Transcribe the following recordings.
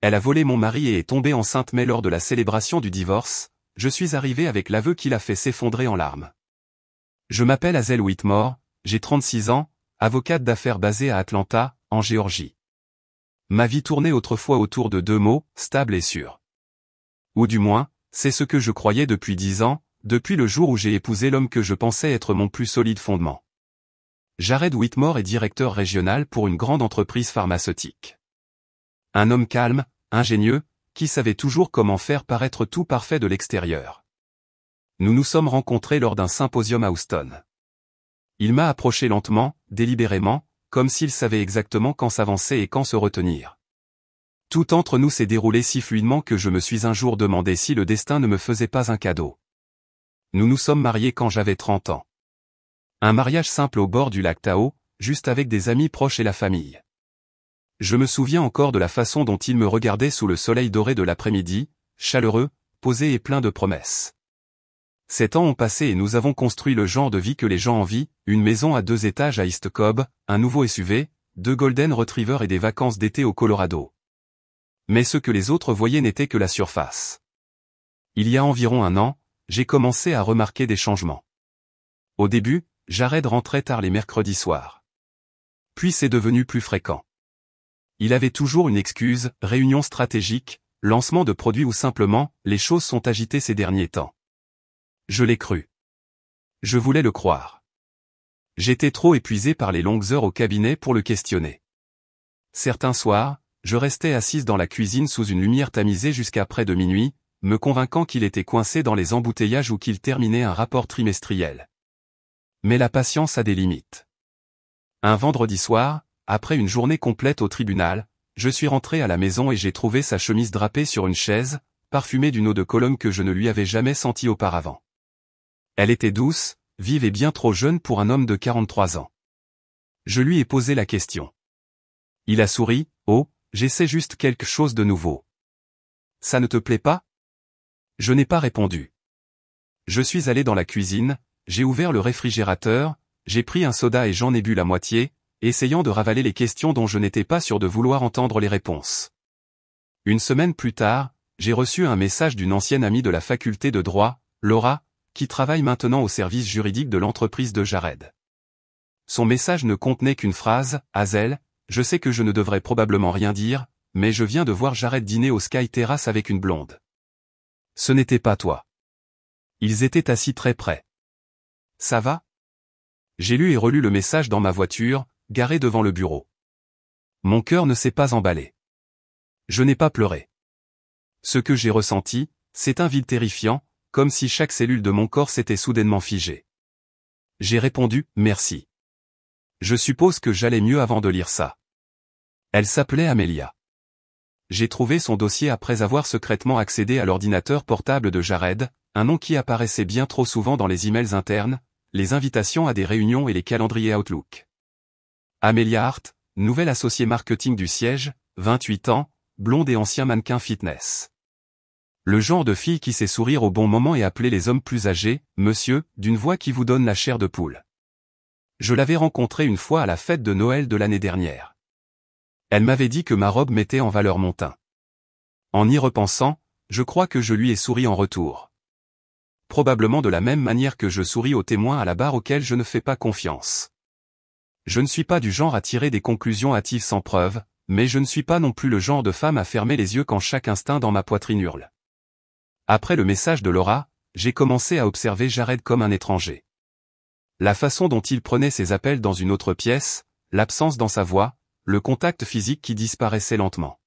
Elle a volé mon mari et est tombée enceinte, mais lors de la célébration du divorce, je suis arrivé avec l'aveu qui l'a fait s'effondrer en larmes. Je m'appelle Hazel Whitmore, j'ai 36 ans, avocate d'affaires basée à Atlanta, en Géorgie. Ma vie tournait autrefois autour de deux mots, stable et sûr. Ou du moins, c'est ce que je croyais depuis 10 ans, depuis le jour où j'ai épousé l'homme que je pensais être mon plus solide fondement. Jared Whitmore est directeur régional pour une grande entreprise pharmaceutique. Un homme calme, ingénieux, qui savait toujours comment faire paraître tout parfait de l'extérieur. Nous nous sommes rencontrés lors d'un symposium à Houston. Il m'a approché lentement, délibérément, comme s'il savait exactement quand s'avancer et quand se retenir. Tout entre nous s'est déroulé si fluidement que je me suis un jour demandé si le destin ne me faisait pas un cadeau. Nous nous sommes mariés quand j'avais 30 ans. Un mariage simple au bord du lac Tahoe, juste avec des amis proches et la famille. Je me souviens encore de la façon dont il me regardait sous le soleil doré de l'après-midi, chaleureux, posé et plein de promesses. 7 ans ont passé et nous avons construit le genre de vie que les gens envient, une maison à 2 étages à East Cobb, un nouveau SUV, 2 Golden Retrievers et des vacances d'été au Colorado. Mais ce que les autres voyaient n'était que la surface. Il y a environ 1 an, j'ai commencé à remarquer des changements. Au début, Jared rentrait tard les mercredis soirs. Puis c'est devenu plus fréquent. Il avait toujours une excuse, réunion stratégique, lancement de produits ou simplement, les choses sont agitées ces derniers temps. Je l'ai cru. Je voulais le croire. J'étais trop épuisé par les longues heures au cabinet pour le questionner. Certains soirs, je restais assise dans la cuisine sous une lumière tamisée jusqu'à près de minuit, me convainquant qu'il était coincé dans les embouteillages ou qu'il terminait un rapport trimestriel. Mais la patience a des limites. Un vendredi soir, après une journée complète au tribunal, je suis rentré à la maison et j'ai trouvé sa chemise drapée sur une chaise, parfumée d'une eau de Cologne que je ne lui avais jamais sentie auparavant. Elle était douce, vive et bien trop jeune pour un homme de 43 ans. Je lui ai posé la question. Il a souri, « Oh, j'essaie juste quelque chose de nouveau. » « Ça ne te plaît pas ? » Je n'ai pas répondu. Je suis allé dans la cuisine, j'ai ouvert le réfrigérateur, j'ai pris un soda et j'en ai bu la moitié, essayant de ravaler les questions dont je n'étais pas sûr de vouloir entendre les réponses. Une semaine plus tard, j'ai reçu un message d'une ancienne amie de la faculté de droit, Laura, qui travaille maintenant au service juridique de l'entreprise de Jared. Son message ne contenait qu'une phrase, « Hazel, je sais que je ne devrais probablement rien dire, mais je viens de voir Jared dîner au Sky Terrace avec une blonde. » Ce n'était pas toi. Ils étaient assis très près. Ça va ? J'ai lu et relu le message dans ma voiture, garée devant le bureau. Mon cœur ne s'est pas emballé. Je n'ai pas pleuré. Ce que j'ai ressenti, c'est un vide terrifiant, comme si chaque cellule de mon corps s'était soudainement figée. J'ai répondu, merci. Je suppose que j'allais mieux avant de lire ça. Elle s'appelait Amelia. J'ai trouvé son dossier après avoir secrètement accédé à l'ordinateur portable de Jared, un nom qui apparaissait bien trop souvent dans les emails internes, les invitations à des réunions et les calendriers Outlook. Amelia Hart, nouvelle associée marketing du siège, 28 ans, blonde et ancien mannequin fitness. Le genre de fille qui sait sourire au bon moment et appeler les hommes plus âgés, monsieur, d'une voix qui vous donne la chair de poule. Je l'avais rencontrée une fois à la fête de Noël de l'année dernière. Elle m'avait dit que ma robe mettait en valeur mon teint. En y repensant, je crois que je lui ai souri en retour. Probablement de la même manière que je souris aux témoins à la barre auxquels je ne fais pas confiance. Je ne suis pas du genre à tirer des conclusions hâtives sans preuve, mais je ne suis pas non plus le genre de femme à fermer les yeux quand chaque instinct dans ma poitrine hurle. Après le message de Laura, j'ai commencé à observer Jared comme un étranger. La façon dont il prenait ses appels dans une autre pièce, l'absence dans sa voix, le contact physique qui disparaissait lentement.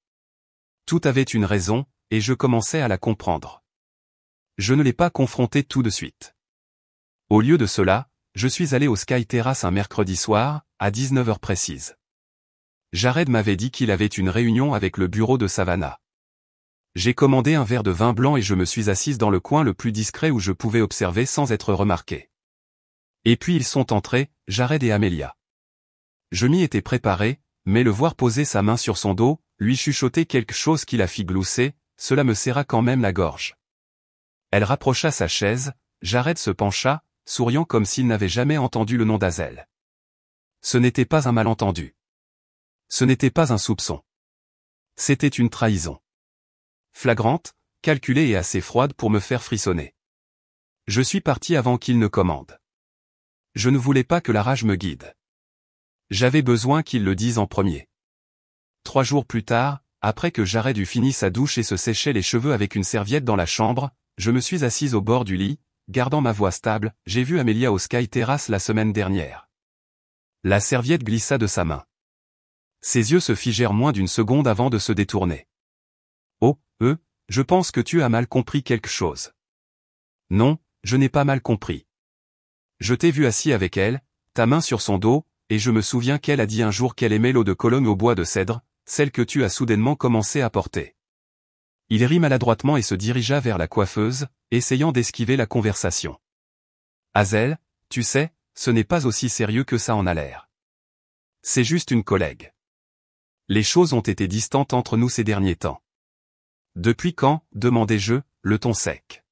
Tout avait une raison, et je commençais à la comprendre. Je ne l'ai pas confronté tout de suite. Au lieu de cela, je suis allé au Sky Terrace un mercredi soir, à 19h précise. Jared m'avait dit qu'il avait une réunion avec le bureau de Savannah. J'ai commandé un verre de vin blanc et je me suis assise dans le coin le plus discret où je pouvais observer sans être remarqué. Et puis ils sont entrés, Jared et Amelia. Je m'y étais préparé, mais le voir poser sa main sur son dos, lui chuchoter quelque chose qui la fit glousser, cela me serra quand même la gorge. Elle rapprocha sa chaise, Jared se pencha, souriant comme s'il n'avait jamais entendu le nom d'Hazel. Ce n'était pas un malentendu. Ce n'était pas un soupçon. C'était une trahison. Flagrante, calculée et assez froide pour me faire frissonner. Je suis parti avant qu'il ne commande. Je ne voulais pas que la rage me guide. J'avais besoin qu'il le dise en premier. 3 jours plus tard, après que Jared eut fini sa douche et se séchait les cheveux avec une serviette dans la chambre, je me suis assise au bord du lit, gardant ma voix stable. J'ai vu Amelia au Sky Terrace la semaine dernière. La serviette glissa de sa main. Ses yeux se figèrent moins d'une seconde avant de se détourner. Oh, je pense que tu as mal compris quelque chose. Non, je n'ai pas mal compris. Je t'ai vu assis avec elle, ta main sur son dos, et je me souviens qu'elle a dit un jour qu'elle aimait l'eau de Cologne au bois de cèdre, celle que tu as soudainement commencé à porter. Il rit maladroitement et se dirigea vers la coiffeuse, essayant d'esquiver la conversation. Hazel, tu sais, ce n'est pas aussi sérieux que ça en a l'air. C'est juste une collègue. Les choses ont été distantes entre nous ces derniers temps. Depuis quand, demandai-je, le ton sec.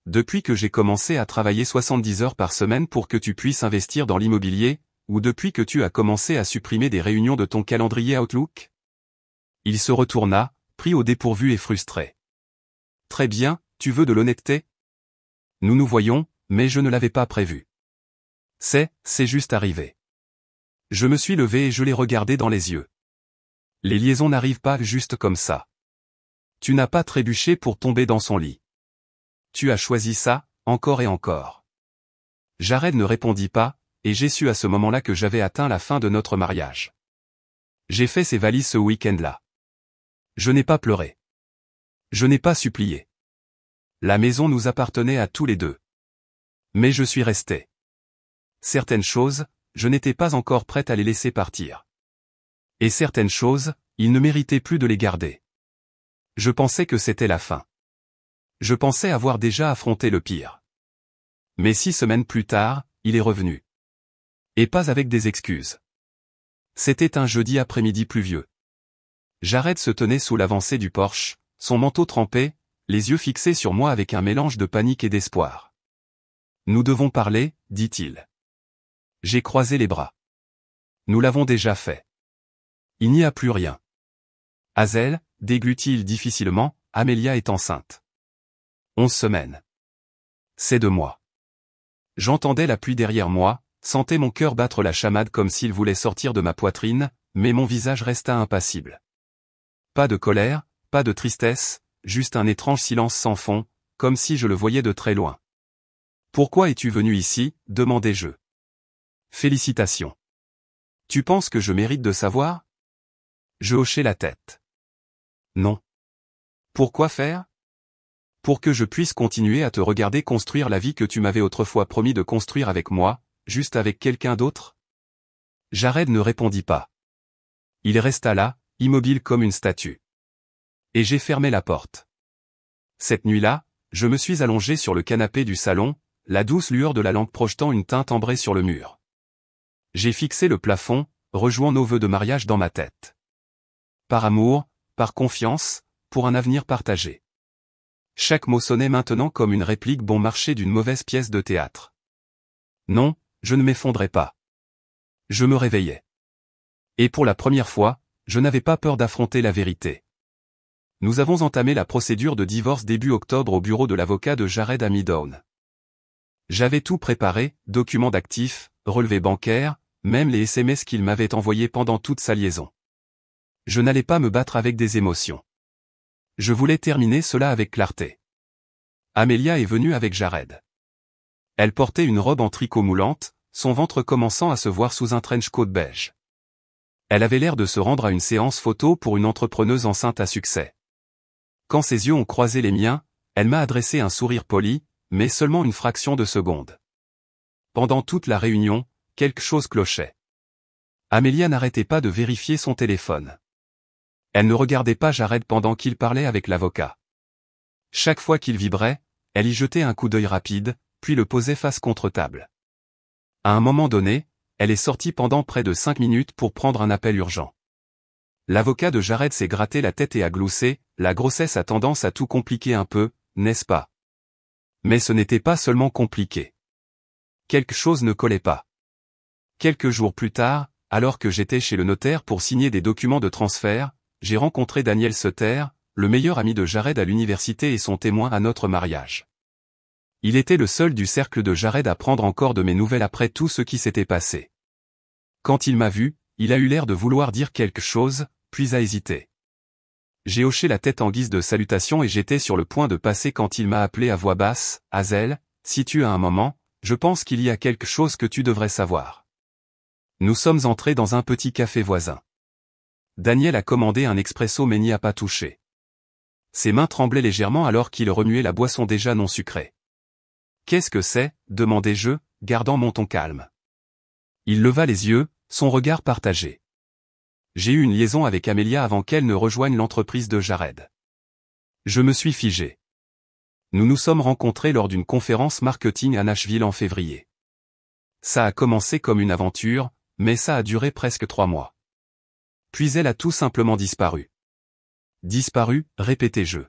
Depuis que j'ai commencé à travailler 70 heures par semaine pour que tu puisses investir dans l'immobilier, ou depuis que tu as commencé à supprimer des réunions de ton calendrier Outlook? Il se retourna, pris au dépourvu et frustré. Très bien, tu veux de l'honnêteté? Nous nous voyons, mais je ne l'avais pas prévu. C'est juste arrivé. Je me suis levé et je l'ai regardé dans les yeux. Les liaisons n'arrivent pas juste comme ça. Tu n'as pas trébuché pour tomber dans son lit. Tu as choisi ça, encore et encore. Jared ne répondit pas, et j'ai su à ce moment-là que j'avais atteint la fin de notre mariage. J'ai fait ses valises ce week-end-là. Je n'ai pas pleuré. Je n'ai pas supplié. La maison nous appartenait à tous les deux. Mais je suis resté. Certaines choses, je n'étais pas encore prête à les laisser partir. Et certaines choses, il ne méritait plus de les garder. Je pensais que c'était la fin. Je pensais avoir déjà affronté le pire. Mais 6 semaines plus tard, il est revenu. Et pas avec des excuses. C'était un jeudi après-midi pluvieux. Jared se tenait sous l'avancée du porche, son manteau trempé, les yeux fixés sur moi avec un mélange de panique et d'espoir. Nous devons parler, dit-il. J'ai croisé les bras. Nous l'avons déjà fait. Il n'y a plus rien. Hazel, déglut-il difficilement, Amelia est enceinte. 11 semaines. C'est de moi. J'entendais la pluie derrière moi, sentais mon cœur battre la chamade comme s'il voulait sortir de ma poitrine, mais mon visage resta impassible. Pas de colère, pas de tristesse, juste un étrange silence sans fond, comme si je le voyais de très loin. Pourquoi es-tu venu ici, demandai-je. Félicitations. Tu penses que je mérite de savoir? Je hochai la tête. Non. Pourquoi faire? Pour que je puisse continuer à te regarder construire la vie que tu m'avais autrefois promis de construire avec moi, juste avec quelqu'un d'autre? Jared ne répondit pas. Il resta là, immobile comme une statue. Et j'ai fermé la porte. Cette nuit-là, je me suis allongé sur le canapé du salon, la douce lueur de la lampe projetant une teinte ambrée sur le mur. J'ai fixé le plafond, rejouant nos vœux de mariage dans ma tête. Par amour, par confiance, pour un avenir partagé. Chaque mot sonnait maintenant comme une réplique bon marché d'une mauvaise pièce de théâtre. Non, je ne m'effondrais pas. Je me réveillais. Et pour la première fois, je n'avais pas peur d'affronter la vérité. Nous avons entamé la procédure de divorce début octobre au bureau de l'avocat de Jared Amidown. J'avais tout préparé, documents d'actifs, relevés bancaires, même les SMS qu'il m'avait envoyés pendant toute sa liaison. Je n'allais pas me battre avec des émotions. Je voulais terminer cela avec clarté. Amelia est venue avec Jared. Elle portait une robe en tricot moulante, son ventre commençant à se voir sous un trench coat beige. Elle avait l'air de se rendre à une séance photo pour une entrepreneuse enceinte à succès. Quand ses yeux ont croisé les miens, elle m'a adressé un sourire poli, mais seulement une fraction de seconde. Pendant toute la réunion, quelque chose clochait. Amelia n'arrêtait pas de vérifier son téléphone. Elle ne regardait pas Jared pendant qu'il parlait avec l'avocat. Chaque fois qu'il vibrait, elle y jetait un coup d'œil rapide, puis le posait face contre table. À un moment donné, elle est sortie pendant près de 5 minutes pour prendre un appel urgent. L'avocat de Jared s'est gratté la tête et a gloussé, la grossesse a tendance à tout compliquer un peu, n'est-ce pas? Mais ce n'était pas seulement compliqué. Quelque chose ne collait pas. Quelques jours plus tard, alors que j'étais chez le notaire pour signer des documents de transfert, j'ai rencontré Daniel Sutter, le meilleur ami de Jared à l'université et son témoin à notre mariage. Il était le seul du cercle de Jared à prendre encore de mes nouvelles après tout ce qui s'était passé. Quand il m'a vu, il a eu l'air de vouloir dire quelque chose, puis a hésité. J'ai hoché la tête en guise de salutation et j'étais sur le point de passer quand il m'a appelé à voix basse, « Hazel, si tu as un moment, je pense qu'il y a quelque chose que tu devrais savoir. » Nous sommes entrés dans un petit café voisin. Daniel a commandé un expresso mais n'y a pas touché. Ses mains tremblaient légèrement alors qu'il remuait la boisson déjà non sucrée. « Qu'est-ce que c'est ?» demandai-je, gardant mon ton calme. Il leva les yeux, son regard partagé. J'ai eu une liaison avec Amelia avant qu'elle ne rejoigne l'entreprise de Jared. Je me suis figé. Nous nous sommes rencontrés lors d'une conférence marketing à Nashville en février. Ça a commencé comme une aventure, mais ça a duré presque 3 mois. Puis elle a tout simplement disparu. Disparu, répétai-je.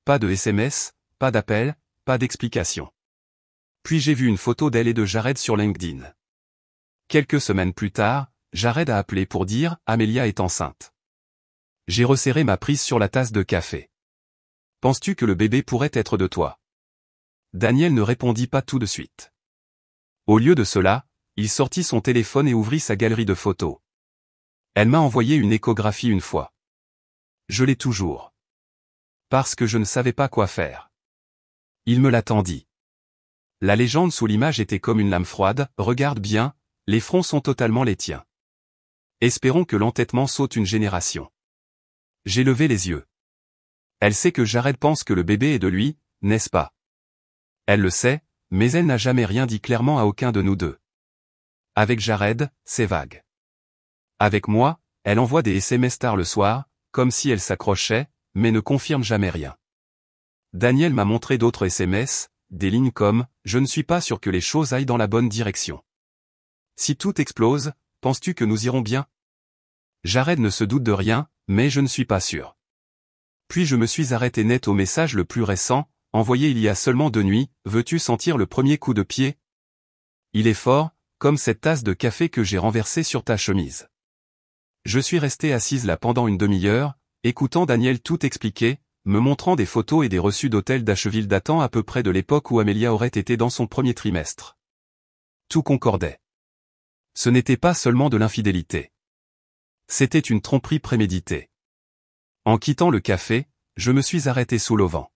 Pas de SMS, pas d'appel, pas d'explication. Puis j'ai vu une photo d'elle et de Jared sur LinkedIn. Quelques semaines plus tard, Jared a appelé pour dire « Amelia est enceinte ». J'ai resserré ma prise sur la tasse de café. « Penses-tu que le bébé pourrait être de toi ?» Daniel ne répondit pas tout de suite. Au lieu de cela, il sortit son téléphone et ouvrit sa galerie de photos. Elle m'a envoyé une échographie une fois. Je l'ai toujours. Parce que je ne savais pas quoi faire. Il me l'a tendit. La légende sous l'image était comme une lame froide, regarde bien, les fronts sont totalement les tiens. Espérons que l'entêtement saute une génération. J'ai levé les yeux. Elle sait que Jared pense que le bébé est de lui, n'est-ce pas? Elle le sait, mais elle n'a jamais rien dit clairement à aucun de nous deux. Avec Jared, c'est vague. Avec moi, elle envoie des SMS tard le soir, comme si elle s'accrochait, mais ne confirme jamais rien. Daniel m'a montré d'autres SMS, des lignes comme « Je ne suis pas sûr que les choses aillent dans la bonne direction. Si tout explose, penses-tu que nous irons bien ?» Jared ne se doute de rien, mais je ne suis pas sûr. Puis je me suis arrêté net au message le plus récent, envoyé il y a seulement 2 nuits, « Veux-tu sentir le premier coup de pied ? Il est fort, comme cette tasse de café que j'ai renversée sur ta chemise. » Je suis resté assise là pendant une demi-heure, écoutant Daniel tout expliquer, me montrant des photos et des reçus d'hôtel d'Asheville datant à peu près de l'époque où Amelia aurait été dans son premier trimestre. Tout concordait. Ce n'était pas seulement de l'infidélité. C'était une tromperie préméditée. En quittant le café, je me suis arrêté sous l'auvent.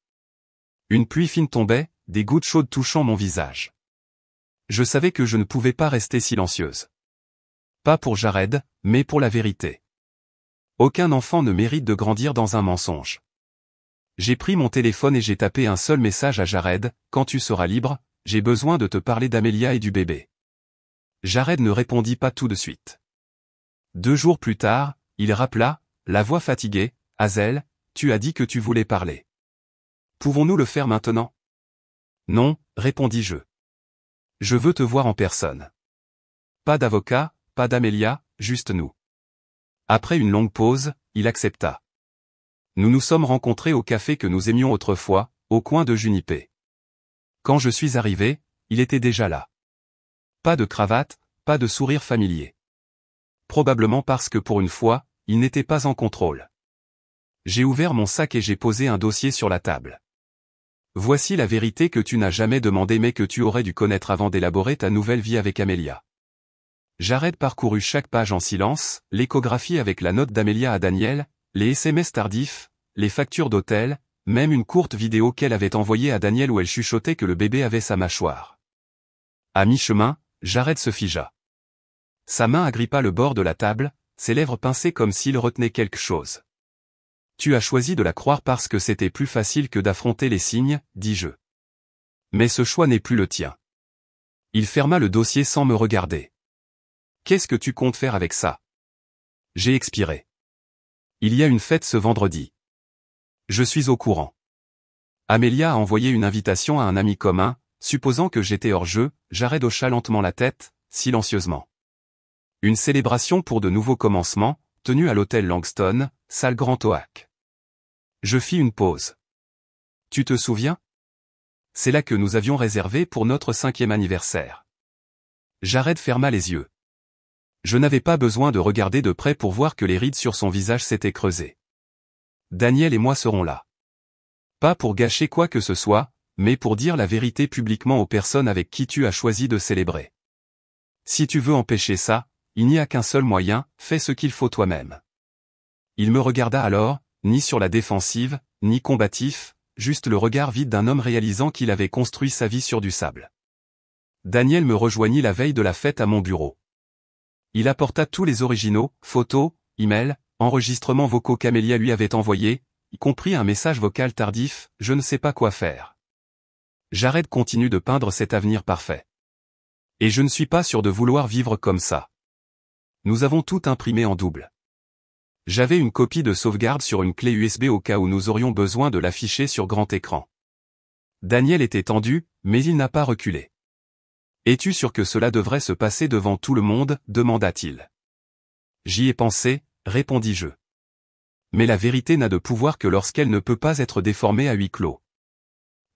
Une pluie fine tombait, des gouttes chaudes touchant mon visage. Je savais que je ne pouvais pas rester silencieuse. Pas pour Jared, mais pour la vérité. Aucun enfant ne mérite de grandir dans un mensonge. J'ai pris mon téléphone et j'ai tapé un seul message à Jared, « Quand tu seras libre, j'ai besoin de te parler d'Amelia et du bébé. » Jared ne répondit pas tout de suite. 2 jours plus tard, il rappela, la voix fatiguée, « Hazel, tu as dit que tu voulais parler. Pouvons-nous le faire maintenant ?»« Non, répondis-je. Je veux te voir en personne. Pas d'avocat, pas d'Amelia, juste nous. » Après une longue pause, il accepta. Nous nous sommes rencontrés au café que nous aimions autrefois, au coin de Junipé. Quand je suis arrivé, il était déjà là. Pas de cravate, pas de sourire familier. Probablement parce que pour une fois, il n'était pas en contrôle. J'ai ouvert mon sac et j'ai posé un dossier sur la table. Voici la vérité que tu n'as jamais demandé mais que tu aurais dû connaître avant d'élaborer ta nouvelle vie avec Amelia. Jared parcourut chaque page en silence, l'échographie avec la note d'Amelia à Daniel, les SMS tardifs, les factures d'hôtel, même une courte vidéo qu'elle avait envoyée à Daniel où elle chuchotait que le bébé avait sa mâchoire. À mi-chemin, Jared se figea. Sa main agrippa le bord de la table, ses lèvres pincées comme s'il retenait quelque chose. « Tu as choisi de la croire parce que c'était plus facile que d'affronter les signes, dis-je. Mais ce choix n'est plus le tien. » Il ferma le dossier sans me regarder. « Qu'est-ce que tu comptes faire avec ça ?» J'ai expiré. « Il y a une fête ce vendredi. » Je suis au courant. Amelia a envoyé une invitation à un ami commun, supposant que j'étais hors jeu, Jared hocha lentement la tête, silencieusement. Une célébration pour de nouveaux commencements, tenue à l'hôtel Langston, salle Grand Oak. Je fis une pause. Tu te souviens? C'est là que nous avions réservé pour notre 5e anniversaire. Jared ferma les yeux. Je n'avais pas besoin de regarder de près pour voir que les rides sur son visage s'étaient creusées. Daniel et moi serons là. Pas pour gâcher quoi que ce soit, mais pour dire la vérité publiquement aux personnes avec qui tu as choisi de célébrer. Si tu veux empêcher ça, il n'y a qu'un seul moyen, fais ce qu'il faut toi-même. Il me regarda alors, ni sur la défensive, ni combatif, juste le regard vide d'un homme réalisant qu'il avait construit sa vie sur du sable. Daniel me rejoignit la veille de la fête à mon bureau. Il apporta tous les originaux, photos, emails, enregistrements vocaux qu'Amelia lui avait envoyés, y compris un message vocal tardif, je ne sais pas quoi faire. Jared continue de peindre cet avenir parfait. Et je ne suis pas sûr de vouloir vivre comme ça. Nous avons tout imprimé en double. J'avais une copie de sauvegarde sur une clé USB au cas où nous aurions besoin de l'afficher sur grand écran. Daniel était tendu, mais il n'a pas reculé. « Es-tu sûr que cela devrait se passer devant tout le monde ?» demanda-t-il. « J'y ai pensé, répondis-je. Mais la vérité n'a de pouvoir que lorsqu'elle ne peut pas être déformée à huis clos.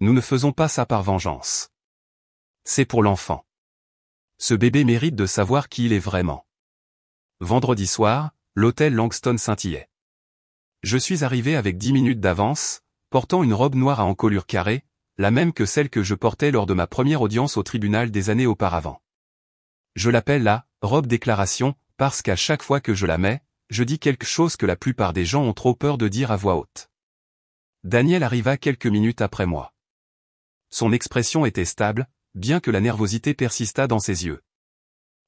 Nous ne faisons pas ça par vengeance. C'est pour l'enfant. Ce bébé mérite de savoir qui il est vraiment. » Vendredi soir, l'hôtel Langston scintillait. Je suis arrivé avec 10 minutes d'avance, portant une robe noire à encolure carrée, la même que celle que je portais lors de ma première audience au tribunal des années auparavant. Je l'appelle la « robe déclaration » parce qu'à chaque fois que je la mets, je dis quelque chose que la plupart des gens ont trop peur de dire à voix haute. Daniel arriva quelques minutes après moi. Son expression était stable, bien que la nervosité persistât dans ses yeux.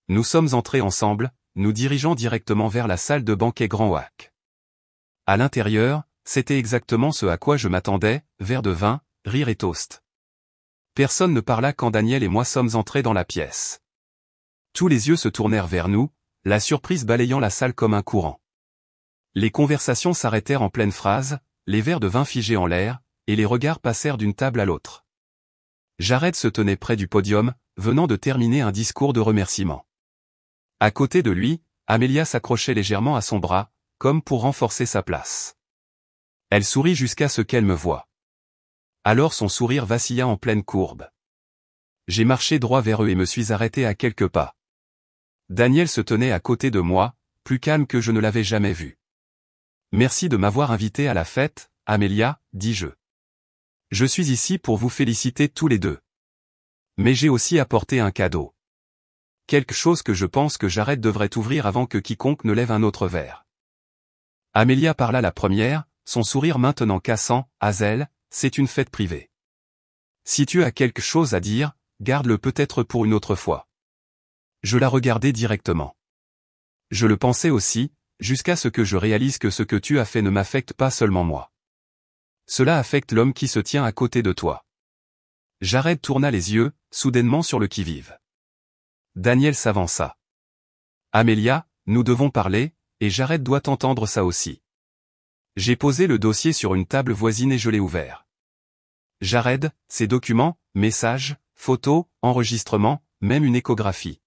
Nous sommes entrés ensemble, nous dirigeant directement vers la salle de banquet Grand Oak. À l'intérieur, c'était exactement ce à quoi je m'attendais, verre de vin, rire et toast. Personne ne parla quand Daniel et moi sommes entrés dans la pièce. Tous les yeux se tournèrent vers nous, la surprise balayant la salle comme un courant. Les conversations s'arrêtèrent en pleine phrase, les verres de vin figés en l'air, et les regards passèrent d'une table à l'autre. Jared se tenait près du podium, venant de terminer un discours de remerciement. À côté de lui, Amelia s'accrochait légèrement à son bras, comme pour renforcer sa place. Elle sourit jusqu'à ce qu'elle me voie. Alors son sourire vacilla en pleine courbe. J'ai marché droit vers eux et me suis arrêté à quelques pas. Daniel se tenait à côté de moi, plus calme que je ne l'avais jamais vu. « Merci de m'avoir invité à la fête, Amelia, dis-je. Je suis ici pour vous féliciter tous les deux. Mais j'ai aussi apporté un cadeau. Quelque chose que je pense que Jared devrait ouvrir avant que quiconque ne lève un autre verre. » Amelia parla la première, son sourire maintenant cassant. « Hazel, c'est une fête privée. Si tu as quelque chose à dire, garde-le peut-être pour une autre fois. » Je la regardai directement. Je le pensais aussi, jusqu'à ce que je réalise que ce que tu as fait ne m'affecte pas seulement moi. Cela affecte l'homme qui se tient à côté de toi. Jared tourna les yeux, soudainement sur le qui-vive. Daniel s'avança. Amelia, nous devons parler, et Jared doit entendre ça aussi. J'ai posé le dossier sur une table voisine et je l'ai ouvert. Jared, ces documents, messages, photos, enregistrements, même une échographie.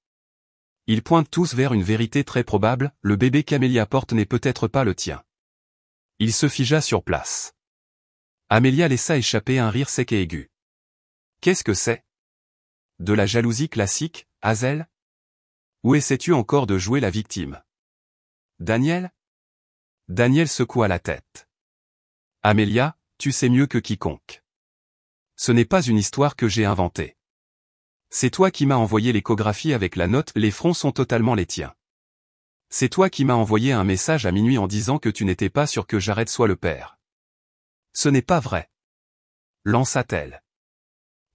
Ils pointent tous vers une vérité très probable, le bébé qu'Amelia porte n'est peut-être pas le tien. Il se figea sur place. Amelia laissa échapper un rire sec et aigu. Qu'est-ce que c'est? De la jalousie classique, Hazel? Ou essaies-tu encore de jouer la victime? Daniel? Daniel secoua la tête. Amelia, tu sais mieux que quiconque. Ce n'est pas une histoire que j'ai inventée. C'est toi qui m'as envoyé l'échographie avec la note « Les fronts sont totalement les tiens ». C'est toi qui m'as envoyé un message à minuit en disant que tu n'étais pas sûr que Jared soit le père. Ce n'est pas vrai. Lança-t-elle.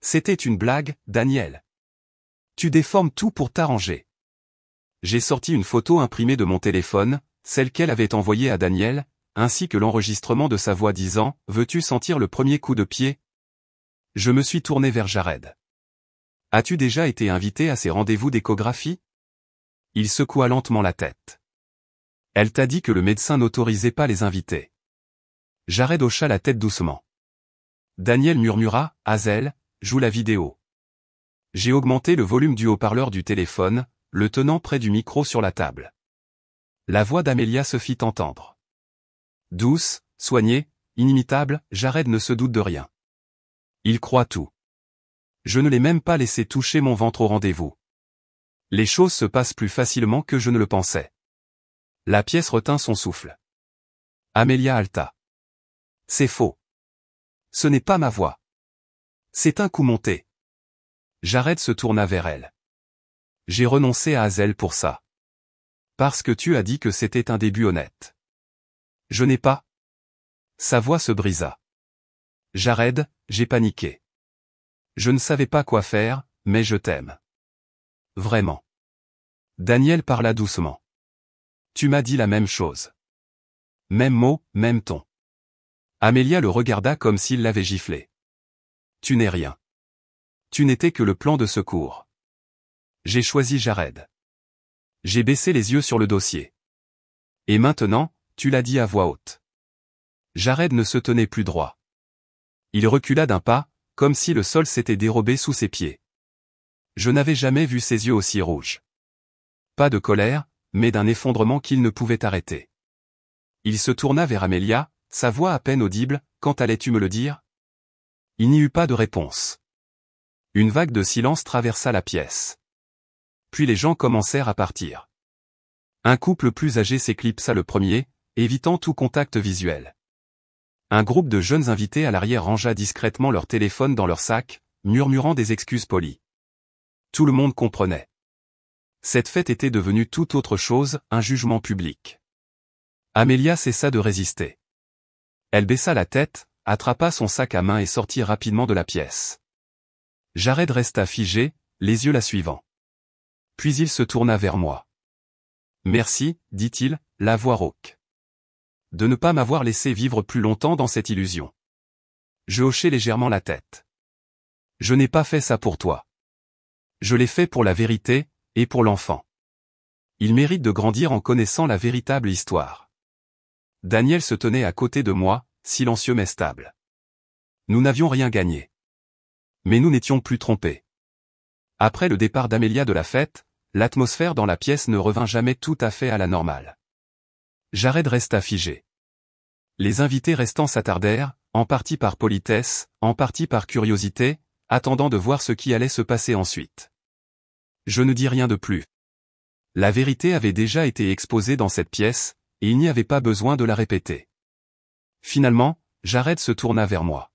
C'était une blague, Daniel. Tu déformes tout pour t'arranger. J'ai sorti une photo imprimée de mon téléphone, celle qu'elle avait envoyée à Daniel, ainsi que l'enregistrement de sa voix disant « Veux-tu sentir le premier coup de pied ?» Je me suis tourné vers Jared. As-tu déjà été invité à ces rendez-vous d'échographie? Il secoua lentement la tête. Elle t'a dit que le médecin n'autorisait pas les invités. Jared hocha la tête doucement. Daniel murmura, Hazel, joue la vidéo. J'ai augmenté le volume du haut-parleur du téléphone, le tenant près du micro sur la table. La voix d'Amelia se fit entendre. Douce, soignée, inimitable, Jared ne se doute de rien. Il croit tout. Je ne l'ai même pas laissé toucher mon ventre au rendez-vous. Les choses se passent plus facilement que je ne le pensais. La pièce retint son souffle. Amelia haleta. C'est faux. Ce n'est pas ma voix. C'est un coup monté. Jared se tourna vers elle. J'ai renoncé à Hazel pour ça. Parce que tu as dit que c'était un début honnête. Je n'ai pas. Sa voix se brisa. Jared, j'ai paniqué. Je ne savais pas quoi faire, mais je t'aime. Vraiment. Daniel parla doucement. Tu m'as dit la même chose. Même mot, même ton. Amelia le regarda comme s'il l'avait giflé. Tu n'es rien. Tu n'étais que le plan de secours. J'ai choisi Jared. J'ai baissé les yeux sur le dossier. Et maintenant, tu l'as dit à voix haute. Jared ne se tenait plus droit. Il recula d'un pas, comme si le sol s'était dérobé sous ses pieds. Je n'avais jamais vu ses yeux aussi rouges. Pas de colère, mais d'un effondrement qu'il ne pouvait arrêter. Il se tourna vers Amelia, sa voix à peine audible, « Quand allais-tu me le dire ?» Il n'y eut pas de réponse. Une vague de silence traversa la pièce. Puis les gens commencèrent à partir. Un couple plus âgé s'éclipsa le premier, évitant tout contact visuel. Un groupe de jeunes invités à l'arrière rangea discrètement leur téléphone dans leur sac, murmurant des excuses polies. Tout le monde comprenait. Cette fête était devenue tout autre chose, un jugement public. Amelia cessa de résister. Elle baissa la tête, attrapa son sac à main et sortit rapidement de la pièce. Jared resta figé, les yeux la suivant. Puis il se tourna vers moi. Merci, dit-il, la voix rauque. De ne pas m'avoir laissé vivre plus longtemps dans cette illusion. Je hochai légèrement la tête. Je n'ai pas fait ça pour toi. Je l'ai fait pour la vérité, et pour l'enfant. Il mérite de grandir en connaissant la véritable histoire. Daniel se tenait à côté de moi, silencieux mais stable. Nous n'avions rien gagné. Mais nous n'étions plus trompés. Après le départ d'Amelia de la fête, l'atmosphère dans la pièce ne revint jamais tout à fait à la normale. Jared resta figé. Les invités restants s'attardèrent, en partie par politesse, en partie par curiosité, attendant de voir ce qui allait se passer ensuite. Je ne dis rien de plus. La vérité avait déjà été exposée dans cette pièce, et il n'y avait pas besoin de la répéter. Finalement, Jared se tourna vers moi.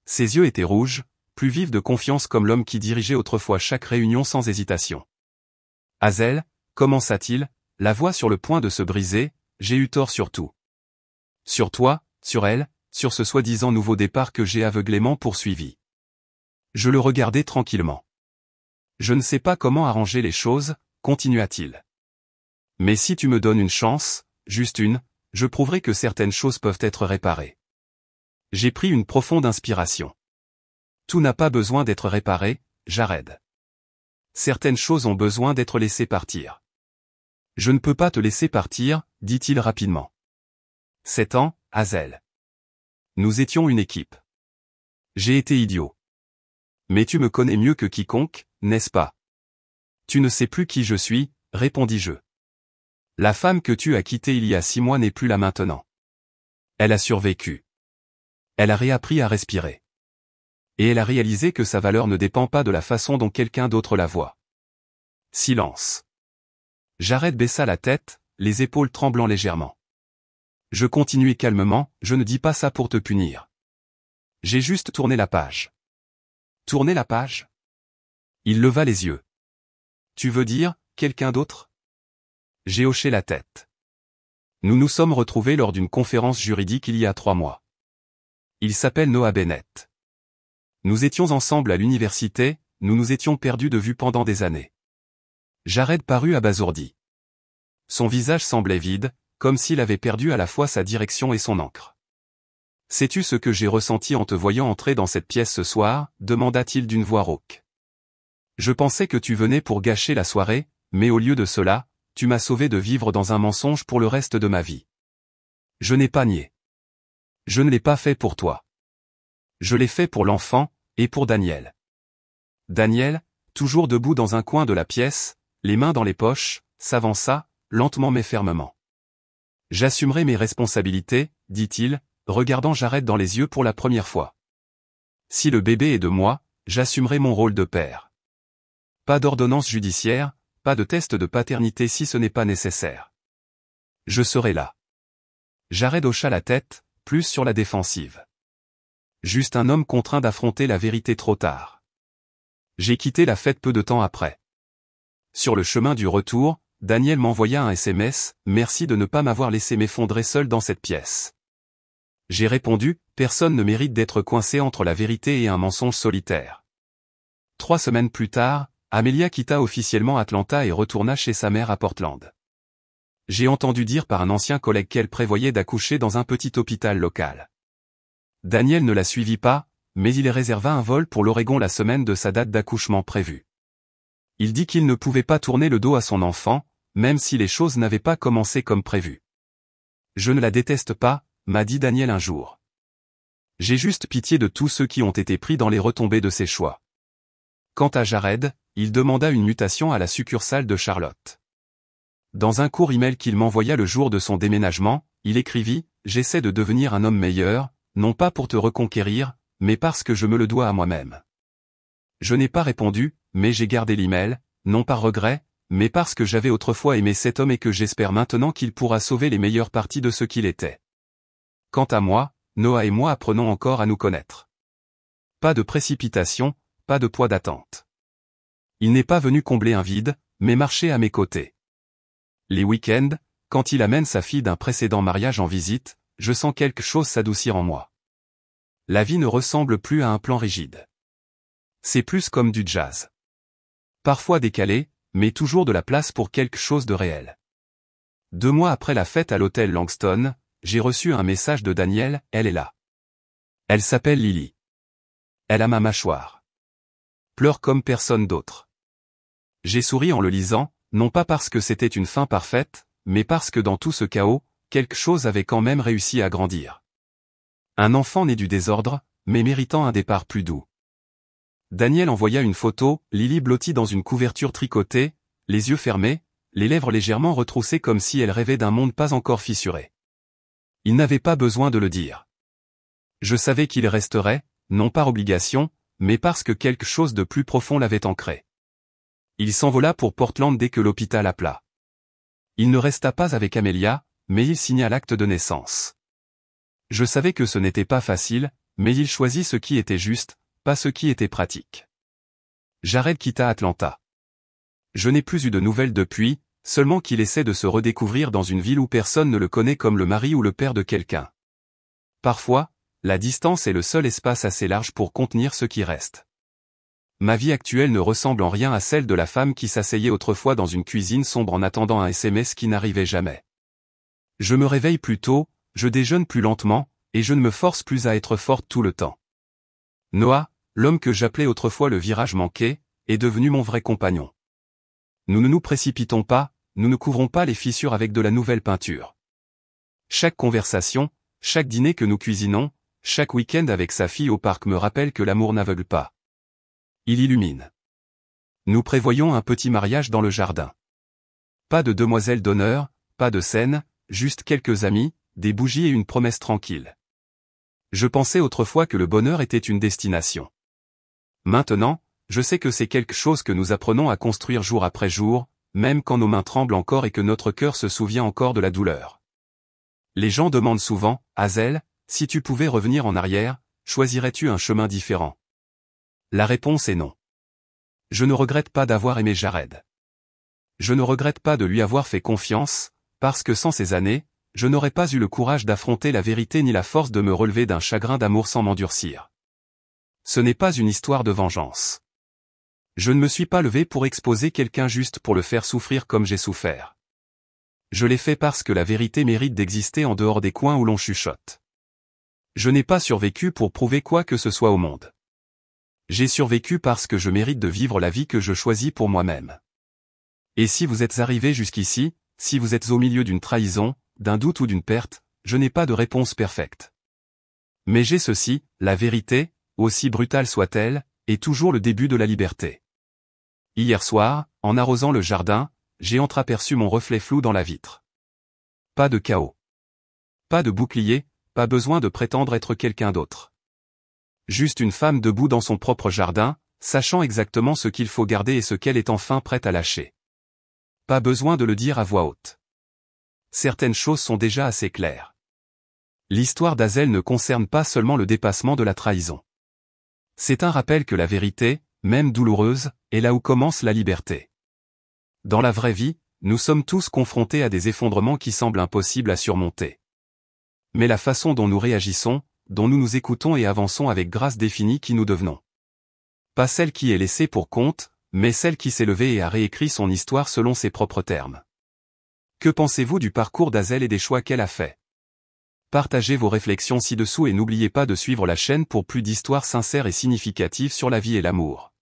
Ses yeux étaient rouges, plus vifs de confiance comme l'homme qui dirigeait autrefois chaque réunion sans hésitation. Hazel, commença-t-il, la voix sur le point de se briser, j'ai eu tort sur tout. Sur toi, sur elle, sur ce soi-disant nouveau départ que j'ai aveuglément poursuivi. Je le regardais tranquillement. Je ne sais pas comment arranger les choses, continua-t-il. Mais si tu me donnes une chance, juste une, je prouverai que certaines choses peuvent être réparées. J'ai pris une profonde inspiration. Tout n'a pas besoin d'être réparé, Jared. Certaines choses ont besoin d'être laissées partir. Je ne peux pas te laisser partir, dit-il rapidement. 7 ans, Hazel. Nous étions une équipe. J'ai été idiot. Mais tu me connais mieux que quiconque, n'est-ce pas? Tu ne sais plus qui je suis, répondis-je. La femme que tu as quittée il y a 6 mois n'est plus là maintenant. Elle a survécu. Elle a réappris à respirer. Et elle a réalisé que sa valeur ne dépend pas de la façon dont quelqu'un d'autre la voit. Silence. Jared baissa la tête, les épaules tremblant légèrement. Je continuai calmement, je ne dis pas ça pour te punir. J'ai juste tourné la page. Tourner la page? Il leva les yeux. Tu veux dire, quelqu'un d'autre? J'ai hoché la tête. Nous nous sommes retrouvés lors d'une conférence juridique il y a 3 mois. Il s'appelle Noah Bennett. Nous étions ensemble à l'université, nous nous étions perdus de vue pendant des années. Jared parut abasourdi. Son visage semblait vide, comme s'il avait perdu à la fois sa direction et son encre. Sais-tu ce que j'ai ressenti en te voyant entrer dans cette pièce ce soir, demanda-t-il d'une voix rauque. Je pensais que tu venais pour gâcher la soirée, mais au lieu de cela, tu m'as sauvé de vivre dans un mensonge pour le reste de ma vie. Je n'ai pas nié. Je ne l'ai pas fait pour toi. Je l'ai fait pour l'enfant, et pour Daniel. Daniel, toujours debout dans un coin de la pièce, les mains dans les poches, s'avança, lentement mais fermement. J'assumerai mes responsabilités, dit-il, regardant Jared dans les yeux pour la première fois. Si le bébé est de moi, j'assumerai mon rôle de père. Pas d'ordonnance judiciaire, pas de test de paternité si ce n'est pas nécessaire. Je serai là. Jared hocha la tête, plus sur la défensive. Juste un homme contraint d'affronter la vérité trop tard. J'ai quitté la fête peu de temps après. Sur le chemin du retour, Daniel m'envoya un SMS, « Merci de ne pas m'avoir laissé m'effondrer seul dans cette pièce. » J'ai répondu, « Personne ne mérite d'être coincé entre la vérité et un mensonge solitaire. » 3 semaines plus tard, Amelia quitta officiellement Atlanta et retourna chez sa mère à Portland. J'ai entendu dire par un ancien collègue qu'elle prévoyait d'accoucher dans un petit hôpital local. Daniel ne la suivit pas, mais il réserva un vol pour l'Oregon la semaine de sa date d'accouchement prévue. Il dit qu'il ne pouvait pas tourner le dos à son enfant, même si les choses n'avaient pas commencé comme prévu. « Je ne la déteste pas », m'a dit Daniel un jour. J'ai juste pitié de tous ceux qui ont été pris dans les retombées de ses choix. Quant à Jared, il demanda une mutation à la succursale de Charlotte. Dans un court email qu'il m'envoya le jour de son déménagement, il écrivit « J'essaie de devenir un homme meilleur, non pas pour te reconquérir, mais parce que je me le dois à moi-même. » Je n'ai pas répondu, mais j'ai gardé l'email, non par regret, mais parce que j'avais autrefois aimé cet homme et que j'espère maintenant qu'il pourra sauver les meilleures parties de ce qu'il était. Quant à moi, Noah et moi apprenons encore à nous connaître. Pas de précipitation, pas de poids d'attente. Il n'est pas venu combler un vide, mais marcher à mes côtés. Les week-ends, quand il amène sa fille d'un précédent mariage en visite, je sens quelque chose s'adoucir en moi. La vie ne ressemble plus à un plan rigide. C'est plus comme du jazz. Parfois décalé, mais toujours de la place pour quelque chose de réel. 2 mois après la fête à l'hôtel Langston, j'ai reçu un message de Daniel, elle est là. Elle s'appelle Lily. Elle a ma mâchoire. Pleure comme personne d'autre. J'ai souri en le lisant, non pas parce que c'était une fin parfaite, mais parce que dans tout ce chaos, quelque chose avait quand même réussi à grandir. Un enfant né du désordre, mais méritant un départ plus doux. Daniel envoya une photo, Lily blottie dans une couverture tricotée, les yeux fermés, les lèvres légèrement retroussées comme si elle rêvait d'un monde pas encore fissuré. Il n'avait pas besoin de le dire. Je savais qu'il resterait, non par obligation, mais parce que quelque chose de plus profond l'avait ancré. Il s'envola pour Portland dès que l'hôpital appela. Il ne resta pas avec Amelia, mais il signa l'acte de naissance. Je savais que ce n'était pas facile, mais il choisit ce qui était juste, pas ce qui était pratique. Jared quitta Atlanta. Je n'ai plus eu de nouvelles depuis, seulement qu'il essaie de se redécouvrir dans une ville où personne ne le connaît comme le mari ou le père de quelqu'un. Parfois, la distance est le seul espace assez large pour contenir ce qui reste. Ma vie actuelle ne ressemble en rien à celle de la femme qui s'asseyait autrefois dans une cuisine sombre en attendant un SMS qui n'arrivait jamais. Je me réveille plus tôt, je déjeune plus lentement, et je ne me force plus à être forte tout le temps. Noah, l'homme que j'appelais autrefois le virage manqué, est devenu mon vrai compagnon. Nous ne nous précipitons pas, nous ne couvrons pas les fissures avec de la nouvelle peinture. Chaque conversation, chaque dîner que nous cuisinons, chaque week-end avec sa fille au parc me rappelle que l'amour n'aveugle pas. Il illumine. Nous prévoyons un petit mariage dans le jardin. Pas de demoiselle d'honneur, pas de scène, juste quelques amis, des bougies et une promesse tranquille. Je pensais autrefois que le bonheur était une destination. Maintenant, je sais que c'est quelque chose que nous apprenons à construire jour après jour, même quand nos mains tremblent encore et que notre cœur se souvient encore de la douleur. Les gens demandent souvent, Hazel, si tu pouvais revenir en arrière, choisirais-tu un chemin différent? La réponse est non. Je ne regrette pas d'avoir aimé Jared. Je ne regrette pas de lui avoir fait confiance, parce que sans ces années, je n'aurais pas eu le courage d'affronter la vérité ni la force de me relever d'un chagrin d'amour sans m'endurcir. Ce n'est pas une histoire de vengeance. Je ne me suis pas levé pour exposer quelqu'un juste pour le faire souffrir comme j'ai souffert. Je l'ai fait parce que la vérité mérite d'exister en dehors des coins où l'on chuchote. Je n'ai pas survécu pour prouver quoi que ce soit au monde. J'ai survécu parce que je mérite de vivre la vie que je choisis pour moi-même. Et si vous êtes arrivé jusqu'ici, si vous êtes au milieu d'une trahison, d'un doute ou d'une perte, je n'ai pas de réponse perfecte. Mais j'ai ceci, la vérité, aussi brutale soit-elle, est toujours le début de la liberté. Hier soir, en arrosant le jardin, j'ai entreaperçu mon reflet flou dans la vitre. Pas de chaos. Pas de bouclier, pas besoin de prétendre être quelqu'un d'autre. Juste une femme debout dans son propre jardin, sachant exactement ce qu'il faut garder et ce qu'elle est enfin prête à lâcher. Pas besoin de le dire à voix haute. Certaines choses sont déjà assez claires. L'histoire d'Azel ne concerne pas seulement le dépassement de la trahison. C'est un rappel que la vérité, même douloureuse, est là où commence la liberté. Dans la vraie vie, nous sommes tous confrontés à des effondrements qui semblent impossibles à surmonter. Mais la façon dont nous réagissons, dont nous nous écoutons et avançons avec grâce définit qui nous devenons. Pas celle qui est laissée pour compte, mais celle qui s'est levée et a réécrit son histoire selon ses propres termes. Que pensez-vous du parcours d'Azel et des choix qu'elle a faits? Partagez vos réflexions ci-dessous et n'oubliez pas de suivre la chaîne pour plus d'histoires sincères et significatives sur la vie et l'amour.